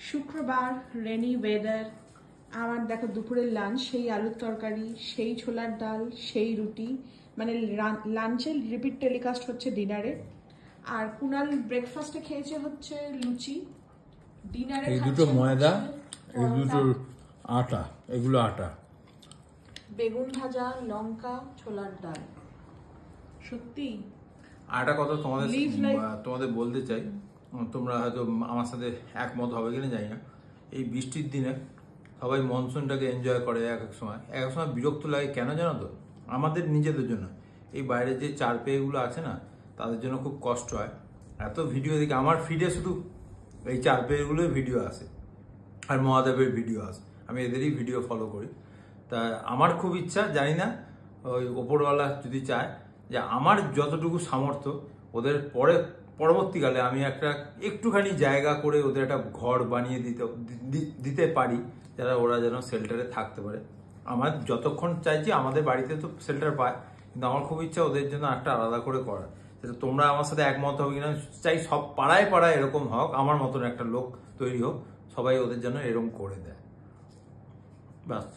শুক্রবার, rainy weather. আমার দেখো দুপুরের লাঞ্চ, সেই আলুর তরকারি, সেই ছোলার ডাল, সেই রুটি, মানে লাঞ্চে রিপিট টেলিকাস্ট হচ্ছে ডিনারে। আর কুনাল ব্রেকফাস্টে খেয়েছে হচ্ছে লুচি, ডিনারে এই দুটো ময়দা, এই দুটো আটা, এগুলো আটা, বেগুন ভাজা, লঙ্কা, ছোলার ডাল। সত্যি আটা কথা তোমাদের বলতে চাই, তোমরা হয়তো আমার সাথে একমত হবে কিনা জানি না। এই বৃষ্টির দিনে সবাই মনসুনটাকে এনজয় করে, এক এক সময় বিরক্ত লাগে। কেন জানো তো? আমাদের নিজেদের জন্য। এই বাইরে যে চার পেয়েগুলো আছে না, তাদের জন্য খুব কষ্ট হয়। এত ভিডিও দেখি আমার ফিডে, শুধু এই চার পেয়েগুলোই ভিডিও আসে আর মহাদেবের ভিডিও আসে। আমি এদেরই ভিডিও ফলো করি। তা আমার খুব ইচ্ছা, জানি না ওই ওপরওয়ালা যদি চায় যে আমার যতটুকু সামর্থ্য ওদের পরবর্তীকালে আমি একটুখানি জায়গা করে ওদের একটা ঘর বানিয়ে দিতে পারি, যারা ওরা যেন শেল্টারে থাকতে পারে। আমার যতক্ষণ চাইছি, আমাদের বাড়িতে তো শেল্টার পায়, কিন্তু আমার খুব ইচ্ছা ওদের জন্য একটা আলাদা করে করা। সেটা তোমরা আমার সাথে একমত হবে কিনা, চাই সব পাড়ায় পাড়ায় এরকম হোক, আমার মতন একটা লোক তৈরি হোক, সবাই ওদের জন্য এরকম করে দেয়। বাস।